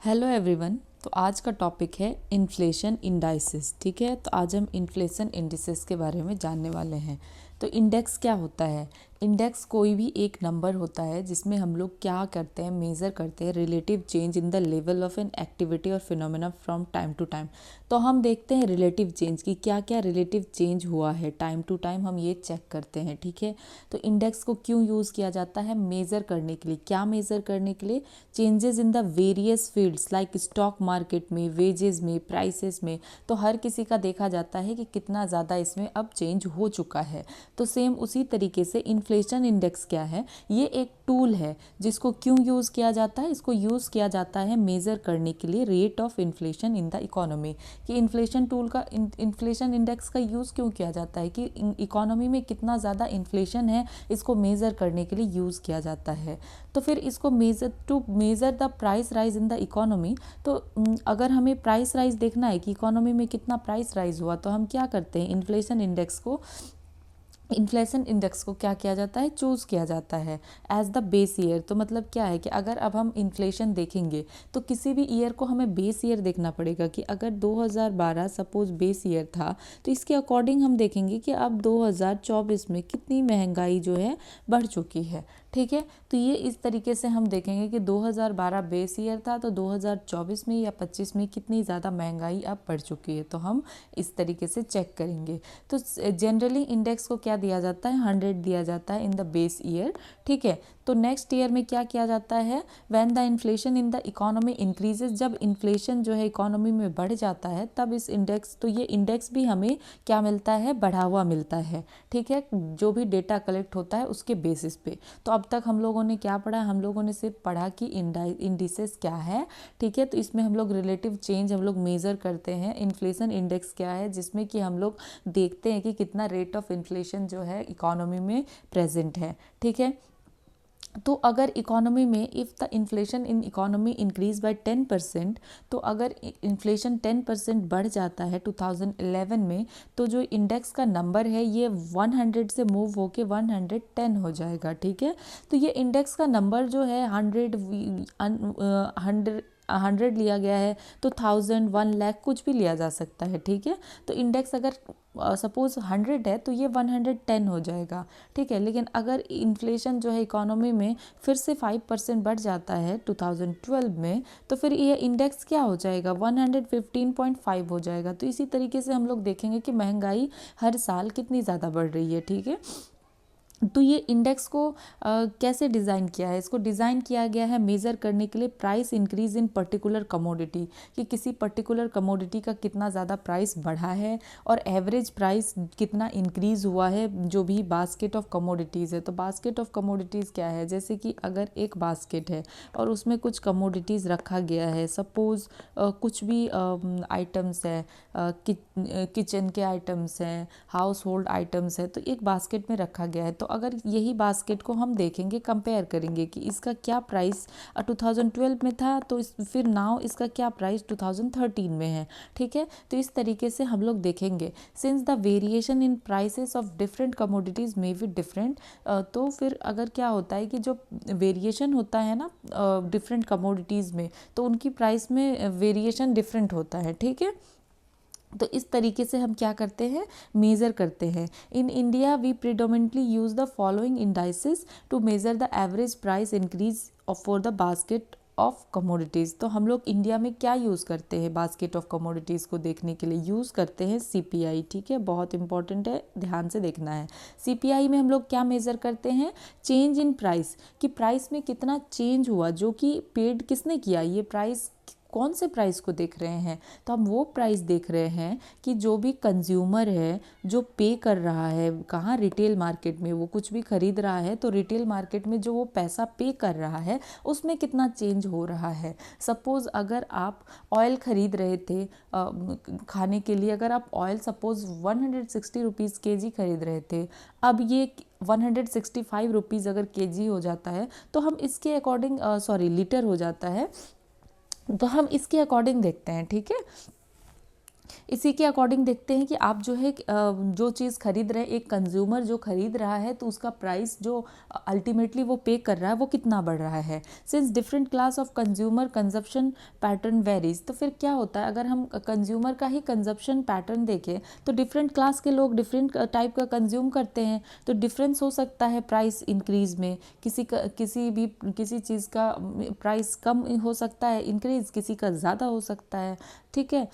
Hello everyone. तो आज का टॉपिक है इन्फ्लेशन इंडाइसेस। ठीक है, तो आज हम इन्फ्लेशन इंडिसेस के बारे में जानने वाले हैं। तो इंडेक्स क्या होता है? इंडेक्स कोई भी एक नंबर होता है जिसमें हम लोग क्या करते हैं, मेज़र करते हैं relative change in the level of an activity और phenomena from time to time. तो हम देखते हैं रिलेटिव चेंज की क्या क्या रिलेटिव चेंज हुआ है टाइम टू टाइम, हम ये चेक करते हैं। ठीक है, तो इंडेक्स को क्यों यूज़ किया जाता है? मेज़र करने के लिए। क्या मेज़र करने के लिए? Changes in the various fields like stock market में, वेजेस में, प्राइसेस में। तो हर किसी का देखा जाता है कि कितना ज़्यादा इसमें अब चेंज हो चुका है। तो सेम उसी तरीके से इन्फ्लेशन इंडेक्स क्या है? ये एक टूल है जिसको क्यों यूज़ किया जाता है? इसको यूज़ किया जाता है मेज़र करने के लिए rate of inflation in the economy. कि इन्फ्लेशन टूल का इन्फ्लेशन इंडेक्स का यूज़ क्यों किया जाता है? कि इकोनॉमी में कितना ज़्यादा इन्फ्लेशन है, इसको मेज़र करने के लिए यूज़ किया जाता है। तो फिर इसको measure the price rise in the economy. तो अगर हमें प्राइस राइज देखना है कि इकोनॉमी में कितना प्राइस राइज हुआ, तो हम क्या करते हैं? इन्फ्लेशन इंडेक्स को क्या किया जाता है? चूज़ किया जाता है एज द बेस ईयर। तो मतलब क्या है कि अगर अब हम इन्फ्लेशन देखेंगे तो किसी भी ईयर को हमें बेस ईयर देखना पड़ेगा। कि अगर 2012 सपोज बेस ईयर था, तो इसके अकॉर्डिंग हम देखेंगे कि अब 2024 में कितनी महंगाई जो है बढ़ चुकी है। ठीक है, तो ये इस तरीके से हम देखेंगे कि 2012 बेस ईयर था, तो 2024 में या 25 में कितनी ज़्यादा महंगाई अब बढ़ चुकी है। तो हम इस तरीके से चेक करेंगे। तो जनरली इंडेक्स को क्या दिया जाता है? 100 दिया जाता है इन द बेस ईयर। ठीक है, तो नेक्स्ट ईयर में क्या किया जाता है? When the inflation in the economy increases, जब इन्फ्लेशन जो है इकोनॉमी में बढ़ जाता है, तब इस इंडेक्स, तो ये इंडेक्स भी हमें क्या मिलता है? बढ़ा हुआ मिलता है। ठीक है, जो भी डेटा कलेक्ट होता है उसके बेसिस पे। तो अब तक हम लोगों ने क्या पढ़ा? हम लोगों ने सिर्फ पढ़ा कि इंडिसेस क्या है। ठीक है, तो इसमें हम लोग रिलेटिव चेंज हम लोग मेज़र करते हैं। इन्फ्लेशन इंडेक्स क्या है? जिसमें कि हम लोग देखते हैं कि कितना रेट ऑफ इन्फ्लेशन जो है इकोनॉमी में प्रेजेंट है। ठीक है, तो अगर इकोनॉमी में if the inflation in economy increase by 10%, तो अगर इन्फ्लेशन 10% बढ़ जाता है 2011 में, तो जो इंडेक्स का नंबर है ये 100 से मूव होके 110 हो जाएगा। ठीक है, तो ये इंडेक्स का नंबर जो है 100 लिया गया है, तो 1000, 1 लाख कुछ भी लिया जा सकता है। ठीक है, तो इंडेक्स अगर सपोज 100 है तो ये 110 हो जाएगा। ठीक है, लेकिन अगर इन्फ्लेशन जो है इकोनॉमी में फिर से 5% बढ़ जाता है 2012 में, तो फिर ये इंडेक्स क्या हो जाएगा? 115.5 हो जाएगा। तो इसी तरीके से हम लोग देखेंगे कि महंगाई हर साल कितनी ज़्यादा बढ़ रही है। ठीक है, तो ये इंडेक्स को कैसे डिज़ाइन किया है? इसको डिज़ाइन किया गया है मेज़र करने के लिए price increase in particular commodity. कि किसी पर्टिकुलर कमोडिटी का कितना ज़्यादा प्राइस बढ़ा है और एवरेज प्राइस कितना इंक्रीज़ हुआ है जो भी बास्केट ऑफ कमोडिटीज़ है। तो बास्केट ऑफ कमोडिटीज़ क्या है? जैसे कि अगर एक बास्केट है और उसमें कुछ कमोडिटीज़ रखा गया है, सपोज़ कुछ भी आइटम्स है, किचन के आइटम्स हैं, हाउस होल्ड आइटम्स है, तो एक बास्केट में रखा गया है। तो अगर यही बास्केट को हम देखेंगे, कंपेयर करेंगे कि इसका क्या प्राइस 2012 में था, तो फिर नाउ इसका क्या प्राइस 2013 में है। ठीक है, तो इस तरीके से हम लोग देखेंगे। Since the variation in prices of different commodities may be different, तो फिर अगर क्या होता है कि जो वेरिएशन होता है ना डिफरेंट कमोडिटीज़ में, तो उनकी प्राइस में वेरिएशन डिफरेंट होता है। ठीक है, तो इस तरीके से हम क्या करते हैं? मेज़र करते हैं। In India we predominantly use the following indices to measure the average price increase for the basket of commodities. तो हम लोग इंडिया में क्या यूज़ करते हैं बास्केट ऑफ कमोडिटीज़ को देखने के लिए? यूज़ करते हैं सीपीआई। ठीक है, बहुत इंपॉर्टेंट है, ध्यान से देखना है। सीपीआई में हम लोग क्या मेज़र करते हैं? Change in price. कि प्राइस में कितना चेंज हुआ, जो कि पेड किसने किया? ये प्राइस कौन से प्राइस को देख रहे हैं? तो हम वो प्राइस देख रहे हैं कि जो भी कंज्यूमर है जो पे कर रहा है, कहाँ? रिटेल मार्केट में वो कुछ भी खरीद रहा है, तो रिटेल मार्केट में जो वो पैसा पे कर रहा है उसमें कितना चेंज हो रहा है। सपोज़ अगर आप ऑयल खरीद रहे थे खाने के लिए, अगर आप ऑयल सपोज़ 160 रुपीज़ केजी खरीद रहे थे, अब ये 165 रुपीज़ अगर केजी हो जाता है, तो हम इसके अकॉर्डिंग लीटर हो जाता है, तो हम इसके अकॉर्डिंग देखते हैं। ठीक है, इसी के अकॉर्डिंग देखते हैं कि आप जो है जो चीज़ खरीद रहे हैं, एक कंज्यूमर जो खरीद रहा है तो उसका प्राइस जो अल्टीमेटली वो पे कर रहा है वो कितना बढ़ रहा है। Since different class of consumer consumption pattern varies, तो फिर क्या होता है अगर हम कंज्यूमर का ही कंजप्शन पैटर्न देखें तो डिफरेंट क्लास के लोग डिफरेंट टाइप का कंज्यूम करते हैं, तो डिफरेंस हो सकता है प्राइस इंक्रीज में। किसी चीज़ का प्राइस कम हो सकता है इंक्रीज, किसी का ज़्यादा हो सकता है। ठीक है,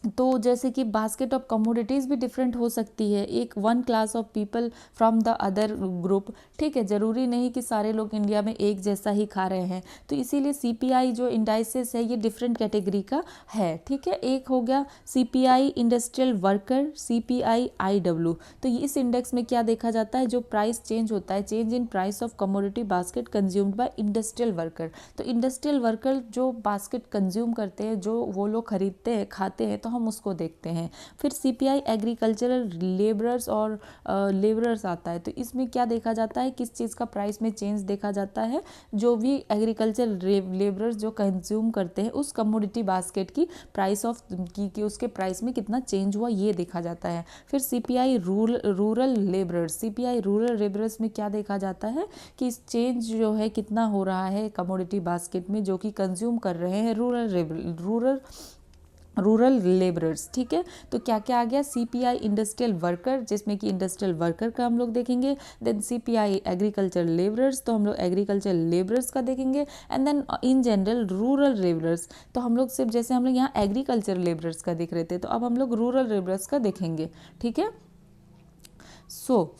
तो जैसे कि बास्केट ऑफ कमोडिटीज़ भी डिफरेंट हो सकती है, एक one class of people from the other group. ठीक है, ज़रूरी नहीं कि सारे लोग इंडिया में एक जैसा ही खा रहे हैं, तो इसीलिए सीपीआई जो इंडाइसेस है ये डिफरेंट कैटेगरी का है। ठीक है, एक हो गया CPI industrial worker, CPI IW. तो इस इंडेक्स में क्या देखा जाता है, जो प्राइस चेंज होता है, change in price of commodity basket consumed by industrial worker. तो इंडस्ट्रियल वर्कर जो बास्केट कंज्यूम करते हैं, जो वो लोग खरीदते हैं खाते हैं, तो हम उसको देखते हैं। फिर सीपीआई एग्रीकल्चरल लेबरर्स और लेबरर्स आता है, तो इसमें क्या देखा जाता है, किस चीज़ का प्राइस में चेंज देखा जाता है, जो भी एग्रीकल्चर लेबरर्स जो कंज्यूम करते हैं उस कमोडिटी बास्केट की प्राइस ऑफ की उसके प्राइस में कितना चेंज हुआ ये देखा जाता है। फिर CPI rural labourers, CPI rural labourers में क्या देखा जाता है कि इस चेंज जो है कितना हो रहा है कमोडिटी बास्केट में जो कि कंज्यूम कर रहे हैं रूरल लेबरर्स। ठीक है, तो क्या क्या आ गया, सीपीआई इंडस्ट्रियल वर्कर, जिसमें कि इंडस्ट्रियल वर्कर का हम लोग देखेंगे। देन सीपीआई एग्रीकल्चर लेबरर्स, तो हम लोग एग्रीकल्चर लेबरर्स का देखेंगे। And then in general rural labourers, तो हम लोग सिर्फ जैसे हम लोग यहाँ एग्रीकल्चर लेबरर्स का देख रहे थे, तो अब हम लोग रूरल लेबरर्स का देखेंगे। ठीक है, सो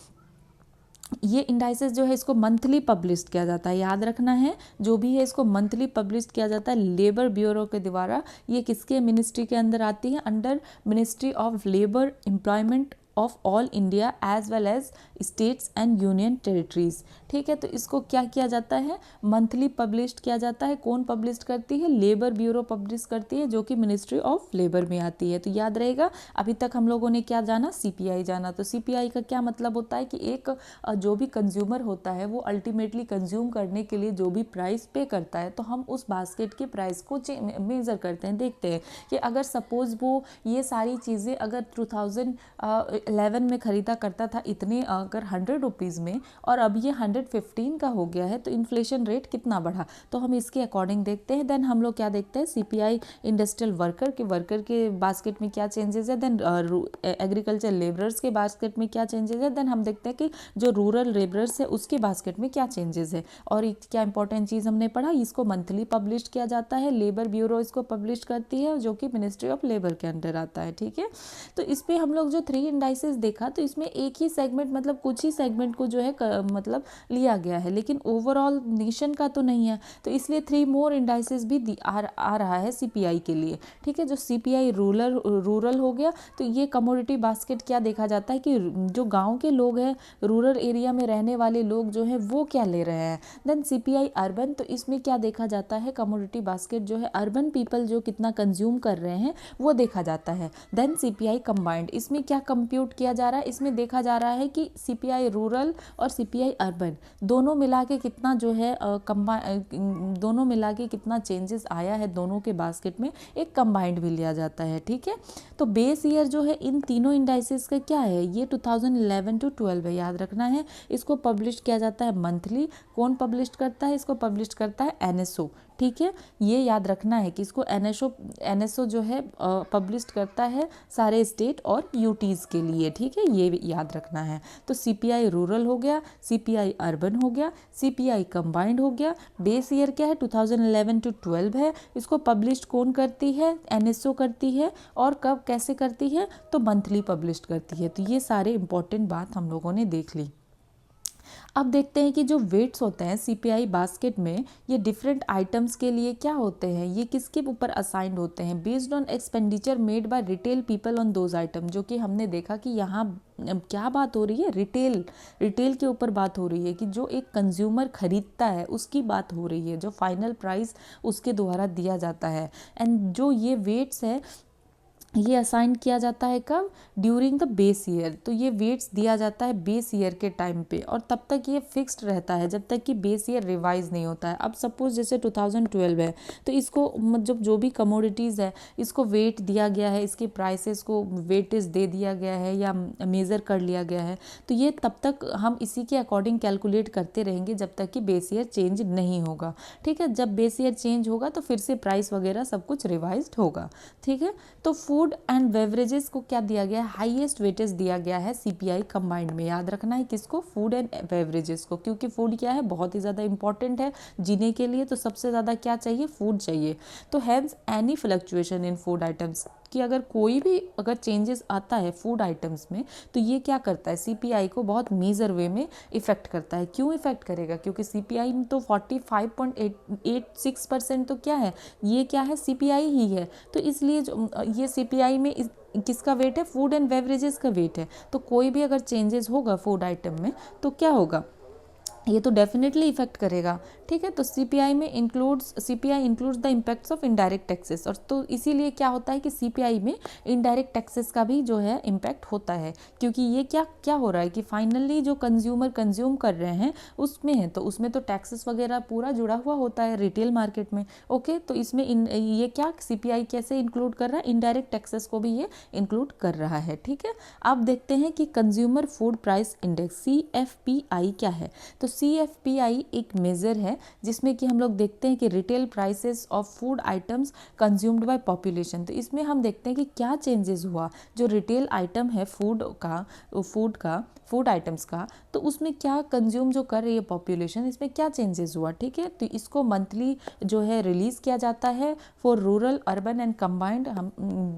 ये इंडाइसेस जो है इसको मंथली पब्लिश किया जाता है, याद रखना है, जो भी है इसको मंथली पब्लिश किया जाता है लेबर ब्यूरो के द्वारा। ये किसके मिनिस्ट्री के अंदर आती है, under ministry of labour employment of all India as well as states and union territories. ठीक है, तो इसको क्या किया जाता है, मंथली पब्लिश किया जाता है। कौन पब्लिश करती है, लेबर ब्यूरो पब्लिश करती है, जो कि मिनिस्ट्री ऑफ लेबर में आती है। तो याद रहेगा, अभी तक हम लोगों ने क्या जाना, सीपीआई जाना। तो सीपीआई का क्या मतलब होता है कि एक जो भी कंज्यूमर होता है वो अल्टीमेटली कंज्यूम करने के लिए जो भी प्राइस पे करता है, तो हम उस बास्केट के प्राइस को मेजर करते हैं, देखते हैं कि अगर सपोज वो ये सारी चीज़ें अगर 2011 में ख़रीदा करता था इतने अगर 100 रुपीज़ में, और अब ये 115 का हो गया है, तो इन्फ्लेशन रेट कितना बढ़ा, तो हम इसके अकॉर्डिंग देखते हैं। देन हम लोग क्या देखते हैं, सीपीआई इंडस्ट्रियल वर्कर के बास्केट में क्या चेंजेस है, देन एग्रीकल्चर लेबरर्स के बास्केट में क्या चेंजेस है, देन हम देखते हैं कि जो रूरल लेबरर्स है उसके बास्केट में क्या चेंजेस है। और एक क्या इंपॉर्टेंट चीज़ हमने पढ़ा, इसको मंथली पब्लिश किया जाता है, लेबर ब्यूरो इसको पब्लिश करती है, जो कि मिनिस्ट्री ऑफ लेबर के अंडर आता है। ठीक है, तो इस पर हम लोग जो 3 इंडाइसेस देखा, तो इसमें एक ही सेगमेंट मतलब कुछ ही सेगमेंट को जो है मतलब लिया गया है, लेकिन ओवरऑल नेशन का तो नहीं है, तो इसलिए 3 मोर इंडाइसेस भी आ रहा है सीपीआई के लिए। ठीक है, जो सीपीआई रूरल हो गया, तो ये कमोडिटी बास्केट क्या देखा जाता है कि जो गाँव के लोग हैं, रूरल एरिया में रहने वाले लोग जो है वो क्या ले रहे हैं। देन सीपीआई अर्बन, तो इसमें क्या देखा जाता है, कमोडिटी बास्केट जो है अर्बन पीपल जो कितना कंज्यूम कर रहे हैं वो देखा जाता है। देन सीपीआई कंबाइंड, इसमें क्या कंप्यूट किया जा रहा है, इसमें देखा जा रहा है कि सीपीआई रूरल और सीपीआई अर्बन दोनों मिला के कितना जो है दोनों मिला के कितना चेंजेस आया है दोनों के बास्केट में, एक कंबाइंड भी लिया जाता है। ठीक है, तो बेस ईयर जो है इन तीनों इंडाइसेस का क्या है, ये 2011 to 12 है, याद रखना है। इसको पब्लिश किया जाता है मंथली। कौन पब्लिश करता है, इसको पब्लिश करता है एनएसओ। ठीक है, ये याद रखना है कि इसको एनएसओ जो है पब्लिश करता है सारे स्टेट और यूटीज़ के लिए। ठीक है, ये याद रखना है। तो सीपीआई रूरल हो गया, सीपीआई अर्बन हो गया, सीपीआई कंबाइंड हो गया। बेस ईयर क्या है, 2011 to 12 है। इसको पब्लिश कौन करती है, एनएसओ करती है। और कब कैसे करती है, तो मंथली पब्लिश करती है। तो ये सारे इंपॉर्टेंट बात हम लोगों ने देख ली। अब देखते हैं कि जो वेट्स होते हैं सीपीआई बास्केट में, ये डिफरेंट आइटम्स के लिए क्या होते हैं, ये किसके ऊपर असाइंड होते हैं, based on expenditure made by retail people on those item. जो कि हमने देखा कि यहाँ क्या बात हो रही है, रिटेल के ऊपर बात हो रही है कि जो एक कंज्यूमर खरीदता है उसकी बात हो रही है, जो फाइनल प्राइस उसके द्वारा दिया जाता है। एंड जो ये वेट्स है ये असाइन किया जाता है कब? During the base year. तो ये वेट्स दिया जाता है बेस ईयर के टाइम पे, और तब तक ये फिक्स्ड रहता है जब तक कि बेस ईयर रिवाइज नहीं होता है। अब सपोज जैसे 2012 है, तो इसको मतलब जो भी कमोडिटीज़ है इसको वेट दिया गया है, इसके प्राइसेस को वेटेज दे दिया गया है या मेज़र कर लिया गया है, तो ये तब तक हम इसी के अकॉर्डिंग कैलकुलेट करते रहेंगे जब तक कि बेस ईयर चेंज नहीं होगा। ठीक है, जब बेस ईयर चेंज होगा तो फिर से प्राइस वगैरह सब कुछ रिवाइज्ड होगा। ठीक है, तो फूड एंड बेवरेजेस को क्या दिया गया है? हाईएस्ट वेटेज दिया गया है सीपीआई कंबाइंड में। याद रखना है किसको? फूड एंड बेवरेजेस को, क्योंकि फूड क्या है? बहुत ही ज़्यादा इंपॉर्टेंट है जीने के लिए। तो सबसे ज़्यादा क्या चाहिए? फूड चाहिए। तो hence any fluctuation in food items, कि अगर कोई भी अगर चेंजेस आता है फूड आइटम्स में, तो ये क्या करता है? सीपीआई को बहुत मेजर वे में इफेक्ट करता है। क्यों इफेक्ट करेगा? क्योंकि सीपीआई में तो 45.86% तो क्या है? ये क्या है? सीपीआई ही है। तो इसलिए जो ये सीपीआई में किसका वेट है? फूड एंड बेवरेजेस का वेट है। तो कोई भी अगर चेंजेस होगा फूड आइटम में तो क्या होगा? ये तो डेफिनेटली इफेक्ट करेगा। ठीक है, तो CPI includes the impacts of indirect taxes, और तो इसीलिए क्या होता है कि सीपीआई में इनडायरेक्ट टैक्सेस का भी जो है इम्पैक्ट होता है, क्योंकि ये क्या हो रहा है कि फाइनली जो कंज्यूमर कंज्यूम कर रहे हैं उसमें है, तो उसमें तो टैक्सेस वगैरह पूरा जुड़ा हुआ होता है रिटेल मार्केट में। ओके, तो इसमें ये क्या सीपीआई कैसे इंक्लूड कर रहा है? इनडायरेक्ट टैक्सेस को भी ये इंक्लूड कर रहा है। ठीक है, अब देखते हैं कि consumer food price index CFPI क्या है। तो CFPI एक मेज़र है जिसमें कि हम लोग देखते हैं कि retail prices of food items consumed by population. तो इसमें हम देखते हैं कि क्या चेंजेस हुआ, जो रिटेल आइटम है फूड आइटम्स का, तो उसमें क्या कंज्यूम जो कर रही है पॉपुलेशन, इसमें क्या चेंजेस हुआ। ठीक है, तो इसको मंथली जो है रिलीज़ किया जाता है for rural, urban and combined.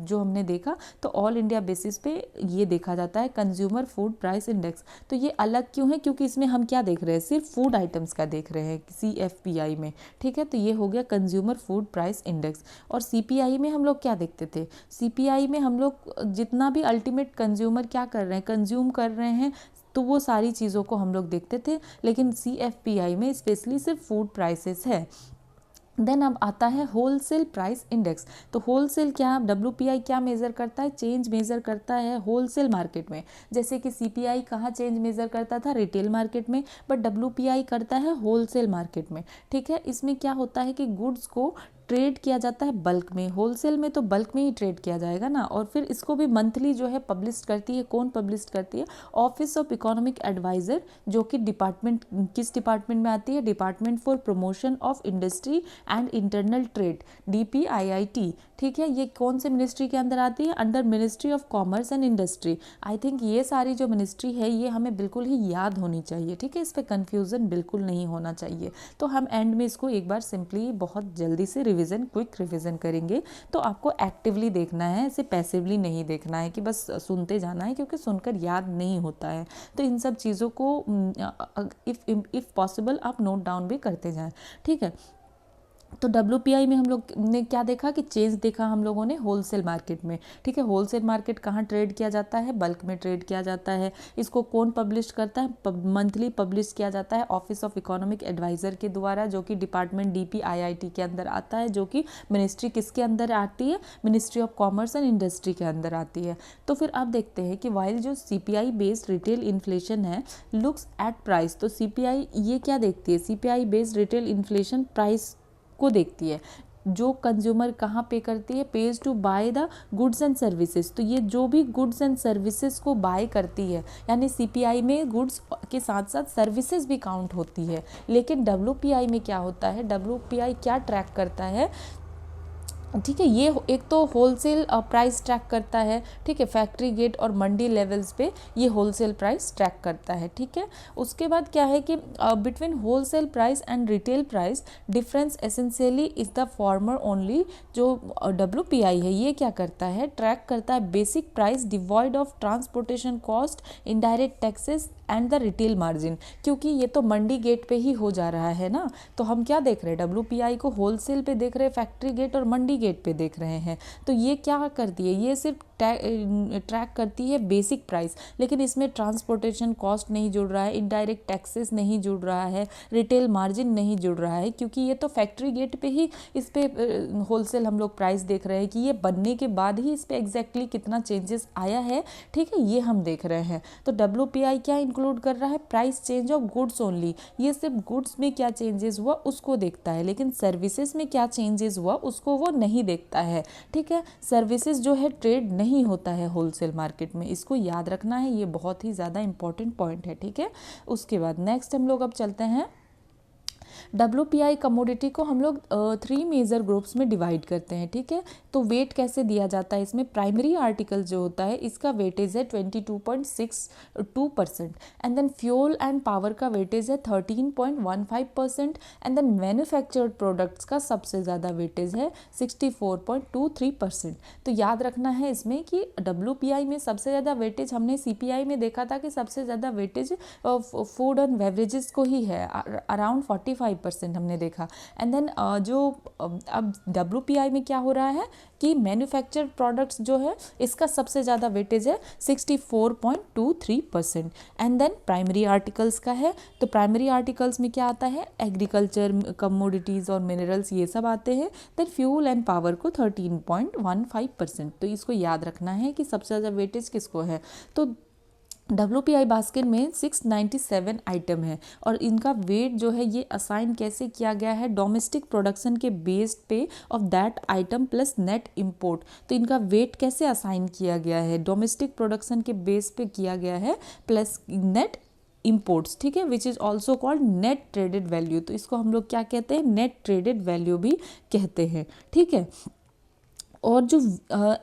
जो हमने देखा तो ऑल इंडिया बेसिस पे ये देखा जाता है कंज्यूमर फूड प्राइस इंडेक्स। तो ये अलग क्यों है? क्योंकि इसमें हम क्या देख रहे हैं? सिर्फ फूड आइटम्स का देख रहे हैं CFPI में। ठीक है, तो ये हो गया कंज्यूमर फूड प्राइस इंडेक्स। और CPI में हम लोग क्या देखते थे? CPI में हम लोग जितना भी अल्टीमेट कंज्यूमर क्या कर रहे हैं, कंज्यूम कर रहे हैं, तो वो सारी चीज़ों को हम लोग देखते थे। लेकिन CFPI में स्पेशली सिर्फ फूड प्राइसेस है। देन अब आता है होलसेल प्राइस इंडेक्स। तो होलसेल क्या? WPI क्या मेज़र करता है? चेंज मेज़र करता है होलसेल मार्केट में। जैसे कि CPI कहाँ चेंज मेज़र करता था? रिटेल मार्केट में, बट WPI करता है होलसेल मार्केट में। ठीक है, इसमें क्या होता है कि गुड्स को ट्रेड किया जाता है बल्क में। होलसेल में तो बल्क में ही ट्रेड किया जाएगा ना, और फिर इसको भी मंथली जो है पब्लिश करती है। कौन पब्लिश करती है? ऑफिस ऑफ इकोनॉमिक एडवाइज़र, जो कि डिपार्टमेंट, किस डिपार्टमेंट में आती है? Department for promotion of industry and internal trade, DPIIT। ठीक है, ये कौन से मिनिस्ट्री के अंदर आती है? Under ministry of commerce and industry. I think ये सारी जो मिनिस्ट्री है ये हमें बिल्कुल ही याद होनी चाहिए। ठीक है, इस पर कन्फ्यूज़न बिल्कुल नहीं होना चाहिए। तो हम एंड में इसको एक बार सिंपली बहुत जल्दी से क्विक रिवीजन करेंगे। तो आपको एक्टिवली देखना है, ऐसे पैसिवली नहीं देखना है कि बस सुनते जाना है, क्योंकि सुनकर याद नहीं होता है। तो इन सब चीज़ों को इफ़ पॉसिबल आप नोट डाउन भी करते जाएं। ठीक है, तो WPI में हम लोग ने क्या देखा कि चेंज देखा हम लोगों ने होलसेल मार्केट में। ठीक है, होलसेल मार्केट कहाँ ट्रेड किया जाता है? बल्क में ट्रेड किया जाता है। इसको कौन पब्लिश करता है? मंथली पब्लिश किया जाता है ऑफिस ऑफ इकोनॉमिक एडवाइज़र के द्वारा, जो कि डिपार्टमेंट DPIIT के अंदर आता है, जो कि मिनिस्ट्री किसके अंदर आती है? Ministry of commerce and industry के अंदर आती है। तो फिर आप देखते हैं कि वाइल जो CPI बेस्ड रिटेल इन्फ्लेशन है लुक्स एट प्राइस, तो CPI ये क्या देखती है? CPI based retail inflation price को देखती है। जो कंज्यूमर कहाँ पे करती है? Pays to buy the goods and services. तो ये जो भी गुड्स एंड सर्विसेज को बाय करती है, यानी CPI में गुड्स के साथ साथ सर्विसेज भी काउंट होती है। लेकिन WPI में क्या होता है? WPI क्या ट्रैक करता है? ठीक है, ये एक तो होलसेल प्राइस ट्रैक करता है। ठीक है, फैक्ट्री गेट और मंडी लेवल्स पे ये होलसेल प्राइस ट्रैक करता है। ठीक है, उसके बाद क्या है कि between wholesale price and retail price difference essentially is the former only. जो WPI है ये क्या करता है? ट्रैक करता है basic price devoid of transportation cost, indirect taxes and the retail margin. क्योंकि ये तो मंडी गेट पे ही हो जा रहा है ना, तो हम क्या देख रहे हैं? WPI को होलसेल पे देख रहे हैं, फैक्ट्री गेट और मंडी गेट पे देख रहे हैं। तो ये क्या करती है? ये सिर्फ ट्रैक करती है बेसिक प्राइस, लेकिन इसमें ट्रांसपोर्टेशन कॉस्ट नहीं जुड़ रहा है, इनडायरेक्ट टैक्सेस नहीं जुड़ रहा है, रिटेल मार्जिन नहीं जुड़ रहा है, क्योंकि ये तो फैक्ट्री गेट पे ही इस पे होलसेल हम लोग प्राइस देख रहे हैं कि ये बनने के बाद ही इस पे एग्जैक्टली कितना चेंजेस आया है, ठीक है, ये हम देख रहे हैं। तो WPI क्या इंक्लूड कर रहा है, price change of goods only, ये सिर्फ गुड्स में क्या चेंजेस हुआ उसको देखता है, लेकिन सर्विसेज में क्या चेंजेस हुआ उसको वो नहीं देखता है, ठीक है। सर्विसेज जो है ट्रेड नहीं होता है होलसेल मार्केट में, इसको याद रखना है, ये बहुत ही ज़्यादा इंपॉर्टेंट पॉइंट है, ठीक है। उसके बाद नेक्स्ट हम लोग अब चलते हैं, WPI कमोडिटी को हम लोग 3 मेजर ग्रुप्स में डिवाइड करते हैं, ठीक है। तो वेट कैसे दिया जाता है इसमें, प्राइमरी आर्टिकल जो होता है इसका वेटेज है 22.62% and then fuel and power का वेटेज है 13.15% एंड देन मैन्युफैक्चर्ड प्रोडक्ट्स का सबसे ज़्यादा वेटेज है 64.23%। तो याद रखना है इसमें कि WPI में सबसे ज़्यादा वेटेज हमने CPI में देखा था कि सबसे ज़्यादा वेटेज फूड एंड बेवरेजेस को ही है, अराउंड 45% हमने देखा। एंड देन अब WPI में क्या हो रहा है कि मैन्युफैक्चर्ड प्रोडक्ट्स जो है इसका सबसे ज़्यादा वेटेज है 64.23%। एंड देन प्राइमरी आर्टिकल्स का है, तो प्राइमरी आर्टिकल्स में क्या आता है, एग्रीकल्चर, कमोडिटीज़ और मिनरल्स ये सब आते हैं। देन फ्यूल एंड पावर को 13.15%। तो इसको याद रखना है कि सबसे ज़्यादा वेटेज किसको है। तो WPI बास्केट में 697 आइटम है और इनका वेट जो है ये असाइन कैसे किया गया है, डोमेस्टिक प्रोडक्शन के बेस्ड पे of that item plus net import. तो इनका वेट कैसे असाइन किया गया है, डोमेस्टिक प्रोडक्शन के बेस पे किया गया है प्लस नेट इंपोर्ट्स, ठीक है, which is also called net traded value. तो इसको हम लोग क्या कहते हैं, नेट ट्रेडेड वैल्यू भी कहते हैं, ठीक है। और जो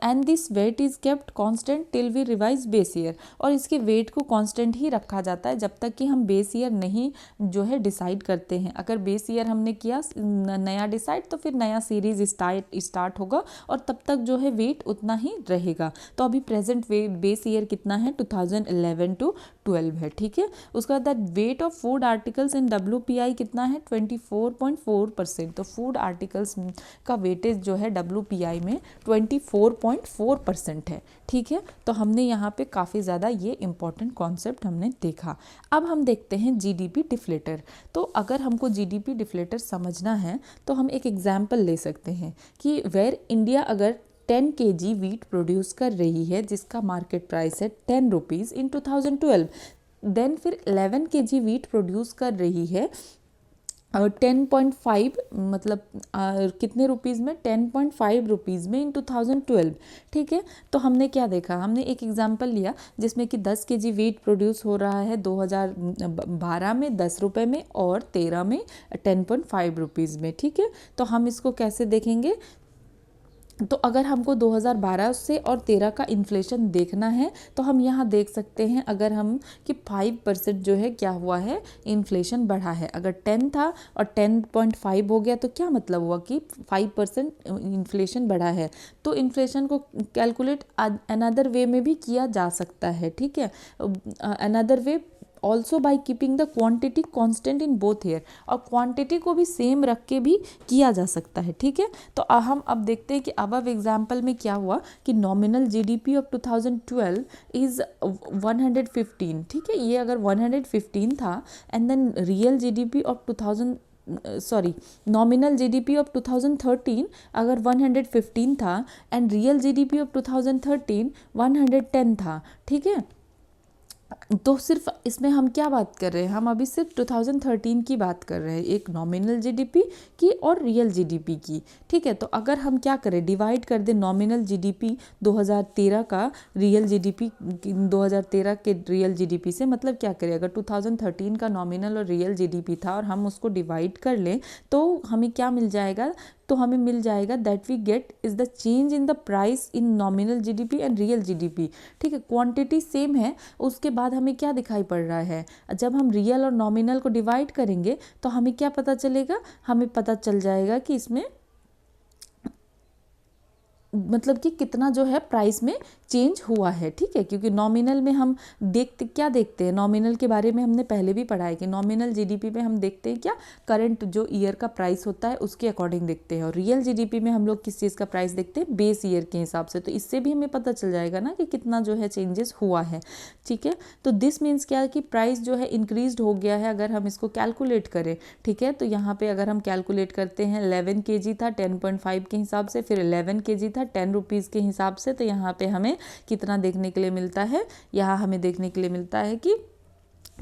and this weight is kept constant till we revise base year, और इसके वेट को कांस्टेंट ही रखा जाता है जब तक कि हम बेस ईयर नहीं जो है डिसाइड करते हैं। अगर बेस ईयर हमने किया नया डिसाइड तो फिर नया सीरीज स्टार्ट होगा और तब तक जो है वेट उतना ही रहेगा। तो अभी प्रेजेंट बेस ईयर कितना है, 2011 to 12 है, ठीक है। उसके बाद weight of food articles in WPI कितना है, 24.4%। तो फूड आर्टिकल्स का वेटेज जो है WPI में 24.4% है, ठीक है। तो हमने यहाँ पे काफ़ी ज़्यादा ये इम्पॉर्टेंट कॉन्सेप्ट हमने देखा। अब हम देखते हैं GDP डिफ्लेटर। तो अगर हमको GDP डिफ्लेटर समझना है तो हम एक एग्जाम्पल ले सकते हैं कि वेयर इंडिया अगर 10 kg वीट प्रोड्यूस कर रही है जिसका मार्केट प्राइस है 10 रुपीज़ इन 2012, देन फिर 11 kg वीट प्रोड्यूस कर रही है 10.5 मतलब कितने रुपीज़ में, 10.5 रुपीज़ में इन 2012, ठीक है। तो हमने क्या देखा, हमने एक एग्जांपल लिया जिसमें कि 10 kg वीट प्रोड्यूस हो रहा है 2012 में 10 रुपये में और 13 में 10.5 रुपीज़ में, ठीक है। तो हम इसको कैसे देखेंगे, तो अगर हमको 2012 से और 13 का इन्फ्लेशन देखना है तो हम यहाँ देख सकते हैं अगर हम कि 5% जो है क्या हुआ है, इन्फ्लेशन बढ़ा है। अगर 10 था और 10.5 हो गया तो क्या मतलब हुआ कि 5% इन्फ्लेशन बढ़ा है। तो इन्फ्लेशन को कैलकुलेट अनदर वे में भी किया जा सकता है, ठीक है। Another way also by keeping the quantity constant in both year, और क्वांटिटी को भी सेम रख के भी किया जा सकता है, ठीक है। तो हम अब देखते हैं कि अब एग्जाम्पल में क्या हुआ कि नॉमिनल GDP ऑफ 2012 इज़ 115, ठीक है। ये अगर 115 था and then real GDP of nominal GDP of 2013 अगर 115 था एंड रियल GDP ऑफ 2013 110 था, ठीक है। तो सिर्फ इसमें हम क्या बात कर रहे हैं, हम अभी सिर्फ 2013 की बात कर रहे हैं, एक नॉमिनल GDP की और रियल GDP की, ठीक है। तो अगर हम क्या करें, डिवाइड कर दें नॉमिनल GDP 2013 का रियल GDP 2013 के रियल GDP से, मतलब क्या करें, अगर 2013 का नॉमिनल और रियल GDP था और हम उसको डिवाइड कर लें तो हमें क्या मिल जाएगा, तो हमें मिल जाएगा that we get is the change in the price in nominal GDP and real GDP, ठीक है। क्वांटिटी सेम है, उसके बाद हमें क्या दिखाई पड़ रहा है, जब हम रियल और नॉमिनल को डिवाइड करेंगे तो हमें क्या पता चलेगा, हमें पता चल जाएगा कि इसमें मतलब कि कितना जो है प्राइस में चेंज हुआ है, ठीक है। क्योंकि नॉमिनल में हम क्या देखते हैं, नॉमिनल के बारे में हमने पहले भी पढ़ा है कि नॉमिनल जीडीपी में हम देखते हैं क्या, करंट जो ईयर का प्राइस होता है उसके अकॉर्डिंग देखते हैं, और रियल जीडीपी में हम लोग किस चीज़ का प्राइस देखते हैं, बेस ईयर के हिसाब से। तो इससे भी हमें पता चल जाएगा ना कि कितना जो है चेंजेस हुआ है, ठीक है। तो दिस मीन्स क्या है कि प्राइस जो है इंक्रीज हो गया है, अगर हम इसको कैलकुलेट करें, ठीक है। तो यहाँ पे अगर हम कैलकुलेट करते हैं 11 kg था 10.5 के हिसाब से, फिर 11 kg था 10 रुपीज़ के हिसाब से, तो यहाँ पे हमें कितना देखने के लिए मिलता है, यहाँ हमें देखने के लिए मिलता है कि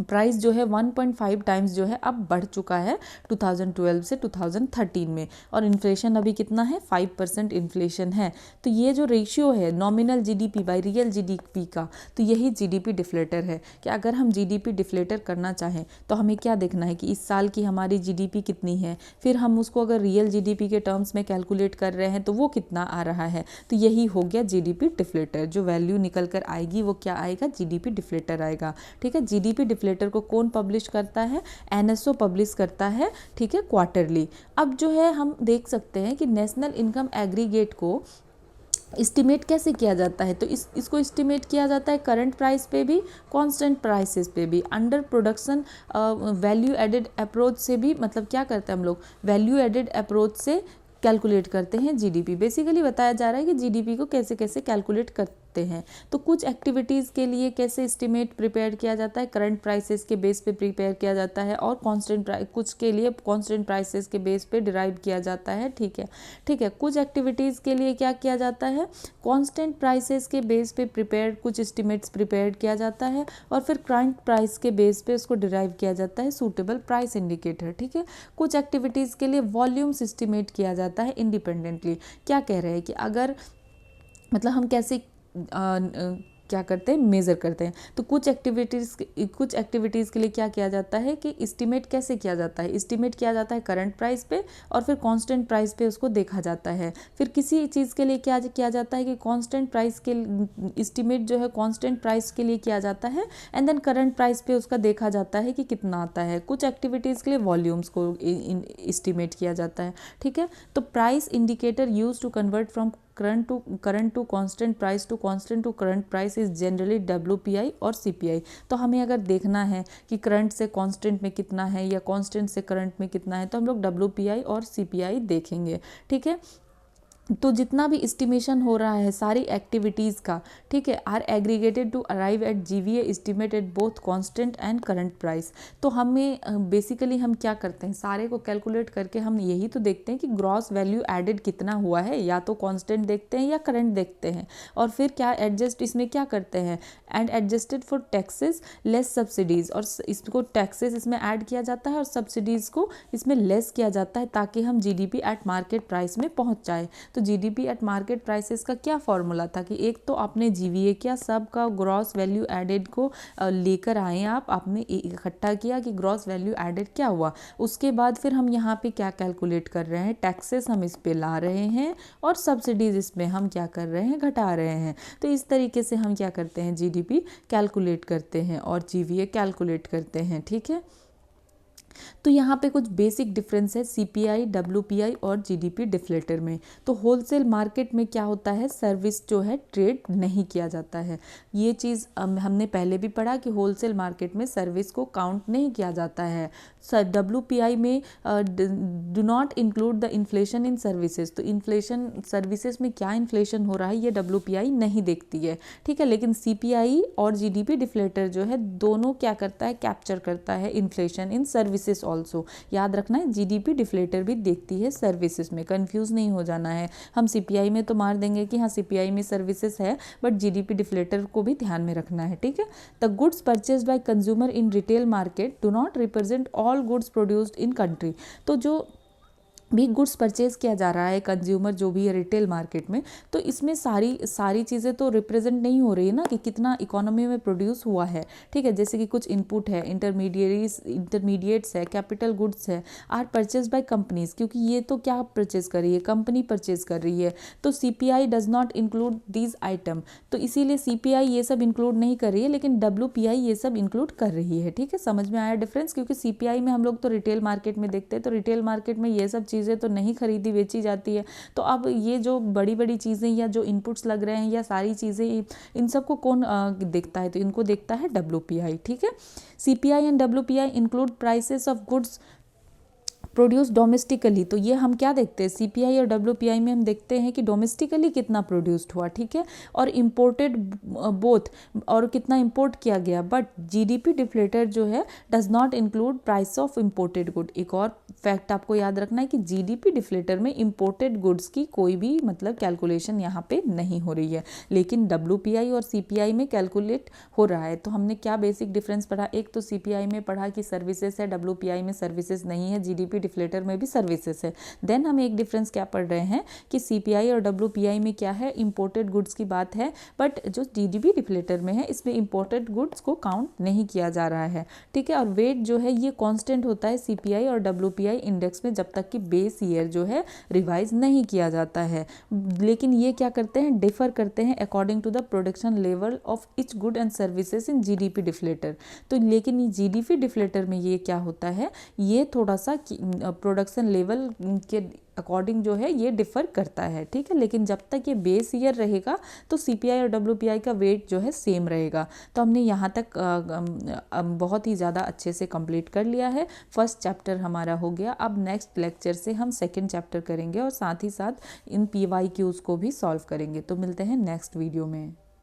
प्राइस जो है 1.5 टाइम्स जो है अब बढ़ चुका है 2012 से 2013 में, और इन्फ्लेशन अभी कितना है, 5% इन्फ्लेशन है। तो ये जो रेशियो है nominal GDP by real GDP का, तो यही जीडीपी डिफ्लेटर है। कि अगर हम जीडीपी डिफ्लेटर करना चाहें तो हमें क्या देखना है कि इस साल की हमारी जीडीपी कितनी है, फिर हम उसको अगर रियल जीडीपी के टर्म्स में कैलकुलेट कर रहे हैं तो वो कितना आ रहा है, तो यही हो गया जीडीपी डिफ्लेटर। जो वैल्यू निकल कर आएगी वो क्या आएगा, जीडीपी डिफ्लेटर आएगा, ठीक है। जीडीपी डिफ्लेटर को कौन पब्लिश करता है, एनएसओ पब्लिश करता है, ठीक है, क्वार्टरली। अब जो है हम देख सकते हैं कि नेशनल इनकम एग्रीगेट को इस्टीमेट कैसे किया जाता है, तो इसको इस्टीमेट किया जाता है करंट प्राइस पे भी, कांस्टेंट प्राइसेस पे भी, under production value added approach से भी। मतलब क्या करते हैं हम लोग, वैल्यू एडेड अप्रोच से कैलकुलेट करते हैं जीडीपी। बेसिकली बताया जा रहा है कि जीडीपी को कैसे कैसे कैलकुलेट करते हैं। तो कुछ एक्टिविटीज़ के लिए कैसे एस्टिमेट प्रिपेयर किया जाता है, करंट प्राइसेस के बेस पे प्रिपेयर किया जाता है, और कांस्टेंट कुछ के लिए कांस्टेंट प्राइसेस के बेस पे डिराइव किया जाता है, ठीक है, ठीक है। कुछ एक्टिविटीज़ के लिए क्या किया जाता है, कांस्टेंट प्राइसेस के बेस पे प्रिपेयर कुछ एस्टिमेट्स प्रिपेयर किया जाता है, और फिर करंट प्राइस के बेस पे उसको डिराइव किया जाता है सूटेबल प्राइस इंडिकेटर, ठीक है। कुछ एक्टिविटीज़ के लिए वॉल्यूम्स एस्टिमेट किया जाता है इंडिपेंडेंटली। क्या कह रहे हैं कि अगर मतलब हम कैसे क्या करते हैं, मेज़र करते हैं। तो कुछ एक्टिविटीज़ के लिए क्या किया जाता है कि एस्टिमेट कैसे किया जाता है, एस्टिमेट किया जाता है करंट प्राइस पे, और फिर कांस्टेंट प्राइस पे उसको देखा जाता है। फिर किसी चीज़ के लिए क्या किया जाता है कि कांस्टेंट प्राइस के एस्टिमेट जो है कांस्टेंट प्राइस के लिए किया जाता है, एंड देन करंट प्राइस पे उसका देखा जाता है कि कितना आता है। कुछ एक्टिविटीज़ के लिए वॉल्यूम्स को एस्टिमेट किया जाता है, ठीक है। तो price indicator use to convert from current to constant price to constant to current price is generally WPI और CPI। तो हमें अगर देखना है कि करंट से कांस्टेंट में कितना है या कांस्टेंट से करंट में कितना है, तो हम लोग WPI और CPI देखेंगे, ठीक है। तो जितना भी एस्टिमेशन हो रहा है सारी एक्टिविटीज़ का, ठीक है, are aggregated to arrive at GVA estimate at both constant and current price. तो हमें बेसिकली हम क्या करते हैं, सारे को कैलकुलेट करके हम यही तो देखते हैं कि ग्रॉस वैल्यू एडेड कितना हुआ है, या तो कांस्टेंट देखते हैं या करंट देखते हैं, और फिर क्या एडजस्ट इसमें क्या करते हैं, and adjusted for taxes less subsidies, और इसको टैक्सेस इसमें ऐड किया जाता है और सब्सिडीज़ को इसमें लेस किया जाता है, ताकि हम जीडीपी एट मार्केट प्राइस में पहुंच जाए। तो जीडीपी एट मार्केट प्राइसेस का क्या फॉर्मूला था कि एक तो आपने जीवीए किया, सब का ग्रॉस वैल्यू एडेड को लेकर आए, आपने इकट्ठा किया कि ग्रॉस वैल्यू एडेड क्या हुआ। उसके बाद फिर हम यहाँ पे क्या कैलकुलेट कर रहे हैं, टैक्सेस हम इस पे ला रहे हैं, और सब्सिडीज इसमें हम क्या कर रहे हैं, घटा रहे हैं। तो इस तरीके से हम क्या करते हैं, जीडीपी कैलकुलेट करते हैं और जीवीए कैलकुलेट करते हैं, ठीक है। तो यहाँ पे कुछ बेसिक डिफरेंस है सीपीआई, डब्ल्यूपीआई और जीडीपी डिफ्लेटर में। तो होलसेल मार्केट में क्या होता है, सर्विस जो है ट्रेड नहीं किया जाता है। ये चीज़ हमने पहले भी पढ़ा कि होलसेल मार्केट में सर्विस को काउंट नहीं किया जाता है। डब्ल्यूपीआई में do not include the inflation in services. तो इन्फ्लेशन सर्विसेज में क्या इन्फ्लेशन हो रहा है ये डब्ल्यूपीआई नहीं देखती है, ठीक है। लेकिन सीपीआई और जीडीपी डिफ्लेटर जो है दोनों क्या करता है, कैप्चर करता है इन्फ्लेशन इन सर्विसेज ऑल्सो। याद रखना है जीडीपी डिफ्लेटर भी देखती है सर्विसेज में, कंफ्यूज नहीं हो जाना है। हम सीपीआई में तो मार देंगे कि हाँ सीपीआई में सर्विसेज है, बट जीडीपी डिफ्लेटर को भी ध्यान में रखना है, ठीक है। The goods purchase by consumer in retail market do not represent all goods produced in country. तो जो भी गुड्स परचेज किया जा रहा है कंज्यूमर जो भी है रिटेल मार्केट में, तो इसमें सारी चीज़ें तो रिप्रेजेंट नहीं हो रही है ना कि कितना इकोनॉमी में प्रोड्यूस हुआ है, ठीक है। जैसे कि कुछ इनपुट है, इंटरमीडिएट्स है, कैपिटल गुड्स है, आर परचेज बाय कंपनीज, क्योंकि ये तो क्या परचेज कर रही है, कंपनी परचेज कर रही है। तो CPI does not include these item, तो इसीलिए सीपीआई ये सब इंक्लूड नहीं कर रही है, लेकिन डब्ल्यूपीआई ये सब इंक्लूड कर रही है, ठीक है। समझ में आया डिफरेंस, क्योंकि सीपीआई में हम लोग तो रिटेल मार्केट में देखते हैं, तो रिटेल मार्केट में ये सब चीज़ चीज़ें तो नहीं खरीदी बेची जाती है। तो अब ये जो बड़ी बड़ी चीज़ें या जो इनपुट्स लग रहे हैं या सारी चीज़ें, इन सबको कौन देखता है, तो इनको देखता है WPI, ठीक है। CPI and WPI include prices of goods produce domestically. तो ये हम क्या देखते हैं, CPI और WPI में हम देखते हैं कि डोमेस्टिकली कितना प्रोड्यूस्ड हुआ, ठीक है, और इम्पोर्टेड बोथ, और कितना इम्पोर्ट किया गया। बट GDP डिफ्लेटर जो है does not include price of imported good. एक और फैक्ट आपको याद रखना है कि GDP डिफ्लेटर में इम्पोर्टेड गुड्स की कोई भी मतलब कैलकुलेशन यहाँ पे नहीं हो रही है, लेकिन WPI और CPI में कैलकुलेट हो रहा है। तो हमने क्या बेसिक डिफरेंस पढ़ा, एक तो CPI में पढ़ा कि सर्विसेज है, WPI में सर्विसेज नहीं है, GDP डिफ्लेटर में भी सर्विसेज है। देन हम एक डिफरेंस क्या पढ़ रहे हैं कि CPI और WPI में क्या है, इंपोर्टेड गुड्स की बात है, बट जो GDP डिफ्लेटर में है इसमें इंपोर्टेड गुड्स को काउंट नहीं किया जा रहा है, ठीक है। और वेट जो है ये कांस्टेंट होता है CPI और WPI इंडेक्स में जब तक कि बेस ईयर जो है रिवाइज नहीं किया जाता है। लेकिन ये क्या करते हैं, डिफर करते हैं according to the production level of each good and services in GDP deflator. तो लेकिन ये GDP डिफ्लेटर में ये क्या होता है, ये थोड़ा सा प्रोडक्शन लेवल के अकॉर्डिंग जो है ये डिफ़र करता है, ठीक है। लेकिन जब तक ये बेस ईयर रहेगा तो CPI और WPI का वेट जो है सेम रहेगा। तो हमने यहाँ तक बहुत ही ज़्यादा अच्छे से कंप्लीट कर लिया है। फर्स्ट चैप्टर हमारा हो गया। अब नेक्स्ट लेक्चर से हम सेकंड चैप्टर करेंगे और साथ ही साथ इन PYQs को भी सॉल्व करेंगे। तो मिलते हैं नेक्स्ट वीडियो में।